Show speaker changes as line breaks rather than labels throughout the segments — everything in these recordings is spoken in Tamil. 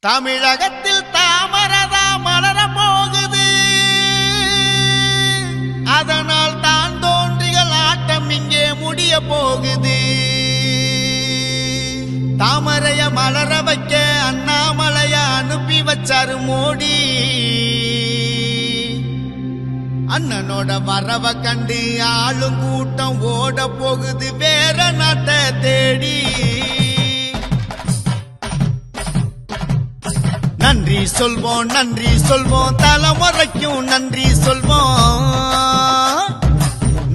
தமிழகத்தில் தாமரதா மலர போகுது, அதனால் தான் தோன்றிகள் ஆட்டம் இங்கே முடிய போகுது. தாமரைய மலர வைக்க அண்ணாமலைய அனுப்பி வச்சாரு மோடி. அண்ணனோட வரவ கண்டு ஆளும் கூட்டம் ஓட போகுது வேற நாட்டை தேடி. நன்றி சொல்வோம் நன்றி சொல்வோம், தலைமுறைக்கும் நன்றி சொல்வோம்.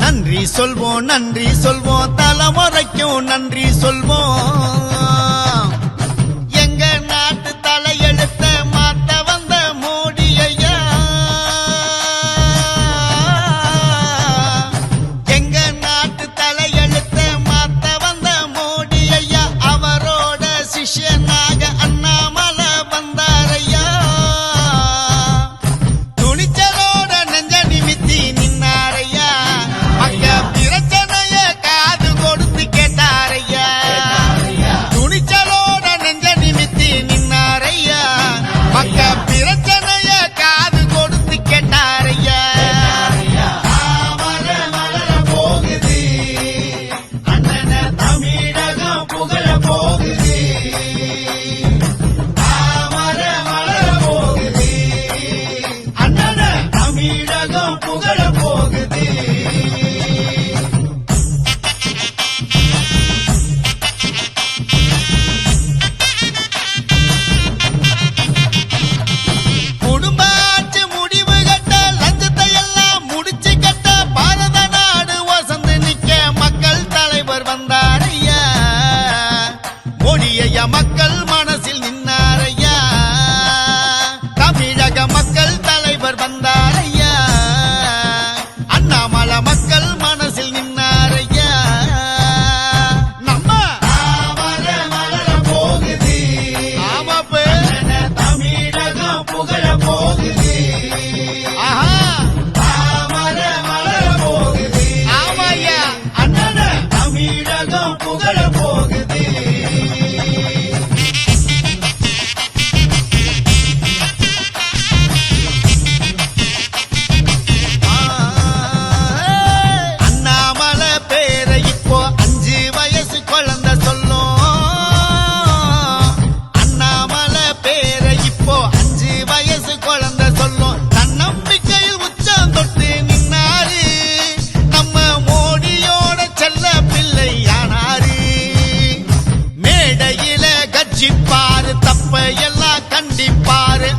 நன்றி சொல்வோம் நன்றி சொல்வோம், தலைமுறைக்கும் நன்றி சொல்வோம். எங்க நாட்டு தலையெழுத்த மாத்த வந்த மோடி ஐயா, எங்க நாட்டு தலையெழுத்த மாத்த வந்த மோடி ஐயா, அவரோட சிஷ்யனாக அண்ணாமலை வந்தாரையா. துணிச்சலோட நெஞ்ச நிமித்தி நின்னாரையா, மக்க பிரச்சனைய காது கொடுத்து கேட்டாரையா. துணிச்சலோட நெஞ்ச நிமித்தி நின்னாரையா, மக்க பிரச்சனைய காது கொடுத்து கேட்டாரையா. தாமரை மலர போகுது, அண்ணன தமிழகம் புகழ போகுது. தாமரை மலர போகுது, அண்ணன தமிழகம் புகழ போகுது. குடும்ப ஆட்சி முடிவு கட்ட, லஞ்சத்தை எல்லாம் முடிச்சு கட்ட, பாரத நாடு வசந்து நிக்க மக்கள் தலைவர் வந்தாரையா. மோடியையா மக்கள் மனசில் நின்னாரையா, தமிழக மக்கள் தலைவர் வந்தாரையா. அண்ணாமலை மக்கள் மனசில் நின்னாரையா. நம்ம தாமரை மலர போகுது, ஆமாப்பு தமிழகம் புகழ போகுது. ஆஹா, தாமரை மலர போகுது, ஆமாய்யா, அண்ணன தமிழகம் புகழ போகுது. அண்ணாமலை பேரை இப்போ 5 வயசு குழந்தை சொல்லும். அண்ணாமலை பேரை இப்போ 5 வயசு குழந்தை சொல்லும். தன்னம்பிக்கையில் உச்சம் தொட்டு நின்னாரு, நம்ம மோடியோட செல்ல பிள்ளை ஆனாரு. மேடையில கட்சிப்பாரு, தப்ப எல்லாம் கண்டிப்பாரு.